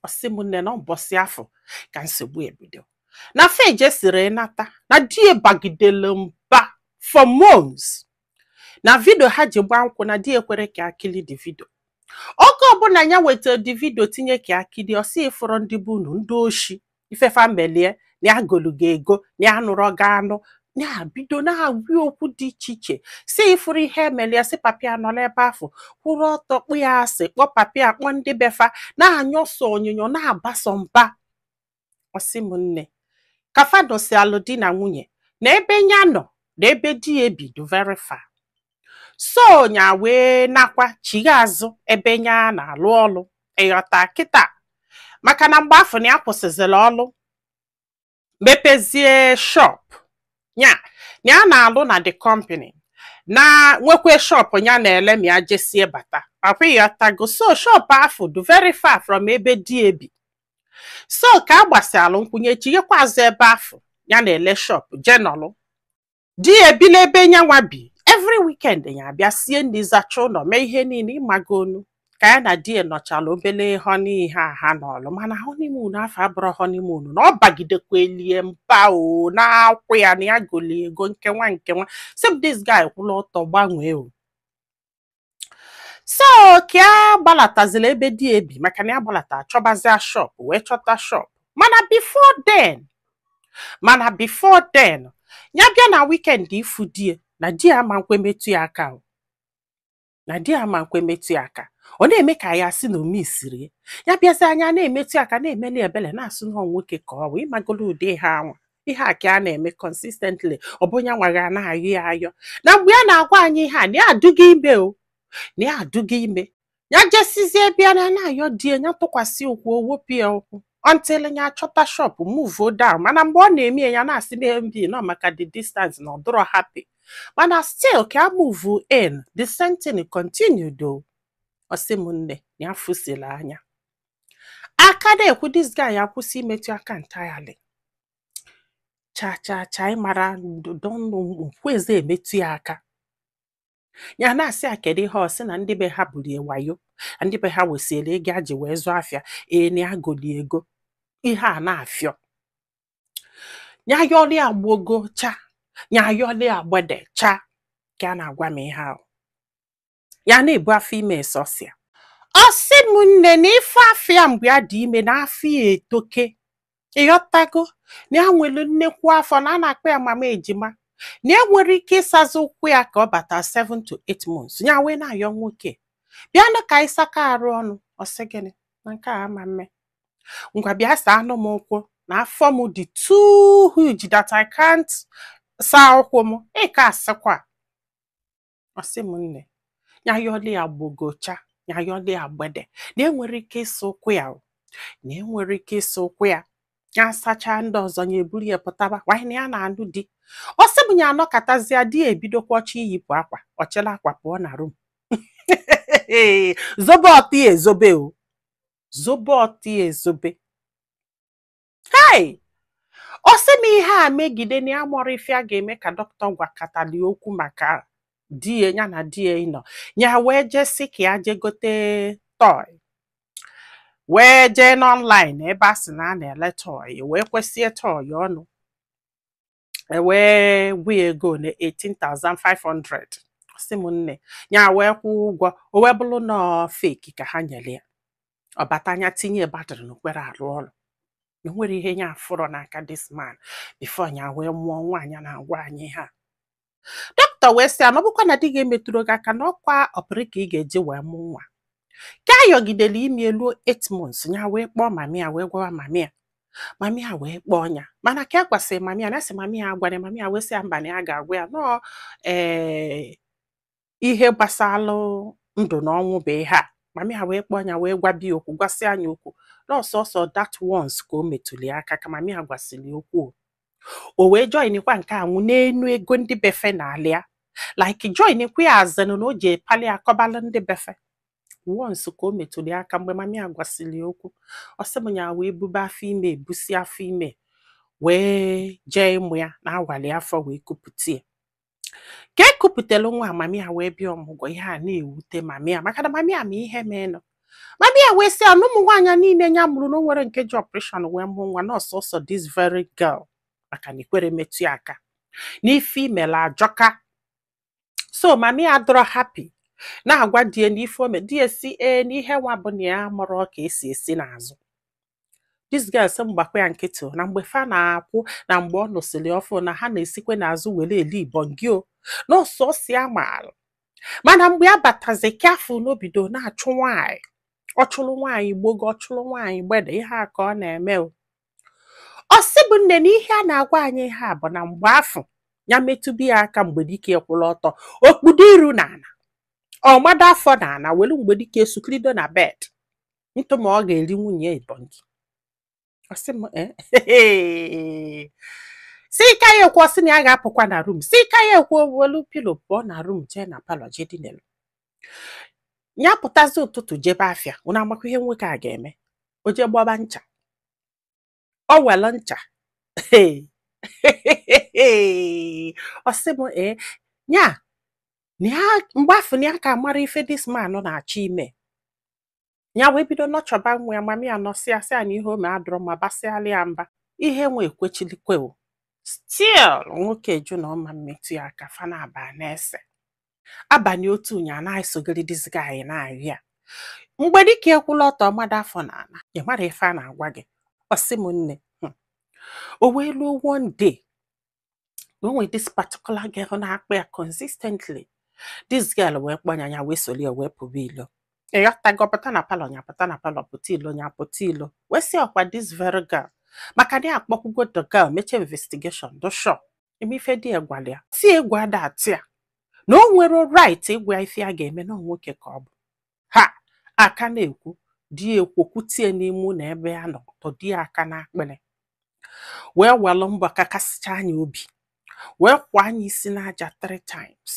Osimunne no mbosi afọ ka nsogbu ebido. Na feje siri nata na die bagidele mba for months. Na video ha ji gba nkwụ na die kwere ka akili di video. Oge ọbụla nya weta di video tinye ka akili osi ifuru ndị bunu ndị oshi ifefa melie na agolugo ego na anụrụ ga anụ na bido na agwi okwu dị iche iche si ifuru ihe melie si papia nọ n'ebe afọ kwụrụ ọtọ kpụ ya asị kpọ papia kpọ ndị befa na anyọsọ onyonyo na abaso mba. Osimunne ka fado si alụ di na nwunye na ebe nya nọ na ebe di ebido very far. So nya wee nakwa chiga azụ ebe nya na-alụ ọlụ ịghọta kịta maka na mgbe afọ na ya kwụsịzịrị ọlụ mepezie shop nya na-alụ na the company na nwekwe shop nya na-ele ma ya jesie bata akwa ịghọtago. So shop afọ do very far from ebe di ebi. So ka agbasialụ nkwụnye chighekwa azụ ebe afọ ya na-ele shop jenọlụ di ebile ebe nya nwa bi. Every weekend ya bịa sie ndị zacha ụlọ mee ihe niile ịmagonu ka ya na die nọchala obele honey ha n'ọlụ mana honeymoon afọ abụrụ honeymoon na ọ bagidekwa elie mba o na akwụ ya na ya goli ego nkenwa same this guy kwụla ọtọ gbanwee o. So ka gbalatazila ebe di ebi maka na ya gbalata chọbazia shop wee chọta shop mana before then ya bịa na weekend ifu die na di ama nkwe metu ya aka o. Na di ama nkwe metu ya aka ọ na-eme ka ya si na omisiri ya bịazi anya na-emetu aka na-emeli ebele na-asụ na nwoke ka ọ wee magolo ụdị ha anwa ihe a ka a na-eme consistently ọ bụ nya nwaga na-ayọ ya ayọ na mgbe ya na-agwa anyị ha na ya adụghị ime o na ya adụghị ime ya jesizie bịa na-ayọ die nya tụkwasị okwu owopụ ya okwu until nya chọta shop move down mana mgbe ọ na-eme ya na-asị BNB nọ maka the distance na ọ dụrọ happy mana still ka move in the same thing continue though. Osimunne ya fusila anya aka na-ekwu this guy ya kwụsị imetụ aka entirely cha mara don nkweze emetụ ya aka ya na-asị akede ha ọsị na ndị be ha buru ewayo ndị be ha wesiele ego aji wee zụ afịa na agoli ego ihe a na-afịọ ya yọli agbogo cha ya yọli agbede cha ka a na-agwa m ihe ahụ ya na-ebu afọ ime sosia. Osimunne na ife afịa mgbe ya dị ime na afịa etoke ịghọtago na ya nwere nnekwu afọ na a na-akpọ ya mama ejima na enwere ike ịsazi ụkwụ ya ka ọ bata 7 to 8 months ya wee na-ayọ nwoke bịanụ ka ịsaka arụ ọnụ ọsị gịnị na nke a ama mme ngwa bịa saa anụ m ụkwụ na afọ m dị too huge that I can't saa ụkwụ m ka asịkwa. Osimunne ya yọli ya gbogocha ya yọli ya gbede na enwere ike ịsa ụkwụ ya na enwere ike ịsa ụkwụ ya ya sacha ndị ọzọ ya eburu ya pụtaba wanyị na ya na-anụ di. Osimunne anọkatazia di ebidokwa ọchị iyipụ akwa ọchịla akwa pụọ na room zobe ọtị ezobe o zobe ọtị ezobe. Hey, Osimunne ihe a megide na ya mụrụ ife a ga-eme ka dọkịta gwakọtali okwu maka die ya na die nọ ya wee jesi ka ya je gote toy wee jee n'online ebe a sị na a na-ele toy wee kwesie toy ọnụ wee gwa ego na 18,500. Osimunne ya wee kwụ ụgwọ o wee bụrụ na fake ka ha nyere ya ọ bata anya tinye batrị n'okpere arụ ọrụ na nwere ihe ya afụrọ n'aka this man before ya wee mụọ nwaanyị na-agwa anyị ha. Dọkịta wee sị na ọ bụkwa na di ga-emetụrụ gị aka na ọkwa ọpụrụ ka ị ga-eji wee mụ nwa ka ayọgidere ime elu 8 months ya wee kpọọ mami ya wee gwawa mami ya wee kpọọ ya mana ka ekwasịrị mami ya na-asị mami ya gwara mami ya wee sị ya mba na ya ga-agwa ya nọọ ihe gbasalụ ndụ na ọnwụ bụ ihe a. Mami ya wee kpọọ ya wee gwabi okwu gwasị anya okwu na ọsọsọ that once ka o metụli aka ka mami ya gwasịrị okwu o wee joinikwa nke anwụ n'enu ego ndị befe na alịa like joinikwa ya azanụ na o ji pali akọbalụ ndị befe once ka o metụli aka mgbe mami ya gwasịrị okwu. Osimunne wee bube afọ ime ebusi afọ ime wee jee ịmụ ya na awali afọ wee kupụta ya ka ekupụtelu nwa mami ya wee bịa ọmụgwọ ihe a na-ewute mami ya maka na mami ya ma ihe menụ Mami ya wee sị anụ ụmụ nwaanyị niile nya mụrụ na o nwere nke ji operation wee mụ nwa n'ọsọsọ this very girl maka na ikwere metụ ya aka n'ife imele ajọka. So mami ya adọrọ happy na-agwa die n'ife ome die si n'ihe nwa bụ na ya mụrụ ka esi esi n'azụ. This girl sị mgbakwa ya nkịtị na mgbe fa na-akwụ na mgbe ọ nụsịrị ọfụ na ha na-esikwe n'azụ were eli ibongio n'ọsọ si amaala. Mana mgbe ya batazi kafụ n'obido na-achụ nwaanyị, ọ chụrụ nwaanyị gbogo, ọ chụrụ nwaanyị gbede, ihe a ka ọ na-eme. Ọ sị bụ nne na ihe a na-agwa anyị ihe a bụ na mgbe afọ ya metụbi ya aka mgbe dike kwụrụ ọtọ okpudo iru n'ala ọ mado afọ n'ala welu mgbe dike sukrido na bed ntụ ma ọ ga-eri nwunye ibongi. Ọ sị m si ka ya ekwu ọsị na ya ga-apụkwa na room, si ka ya ekwu welu pilo pụọ na room jee na palọ jee dinelu. Ya pụtazi ụtụtụ jebe afịa unu amakwa ihe nwoke a ga-eme, o jee gbaba ncha, ọ welu ncha ọ sị m nya mgbe afọ na ya ka mara ife this man na-achọ ime. Ya wee bido nọchọba nwa ya mami ya nọsịa sị ya na ihe ome adọrọ ma basịala ya mba ihe nwe ekwechilikwe. Still nwoke ju na ọma mmetụ ya aka fa na-aba na-ese abalị otu ụnya na-esogiri this guy na-arịa mgbe dike ekwula ọtọ mmadụ afọ na ana ị mara ife a na-agwa gị. Ọ sị m nne o wee luo one day o nwere this particular girl na-akpa ya consistently. This girl wee kpọnya ya wee soli ya wee pụba ilo ịghọtago pụta na palọ nya pụta na palọ pụta ilo nya pụta ilo wee sị ọkwa this very girl maka na ya akpọkwugo the girl meche investigation do sure ime ife dị egwali ya si egwu ada atị ya na o nwere right ịgwa ife a ga-eme na nwoke ka ọ bụ ha aka na-ekwu di ekwokwutie n'ime na ebe ya nọ tọdi aka na akpịrị wee welụ mbọ kakasịcha anya obi wee kwa anya isi n'aja 3 times.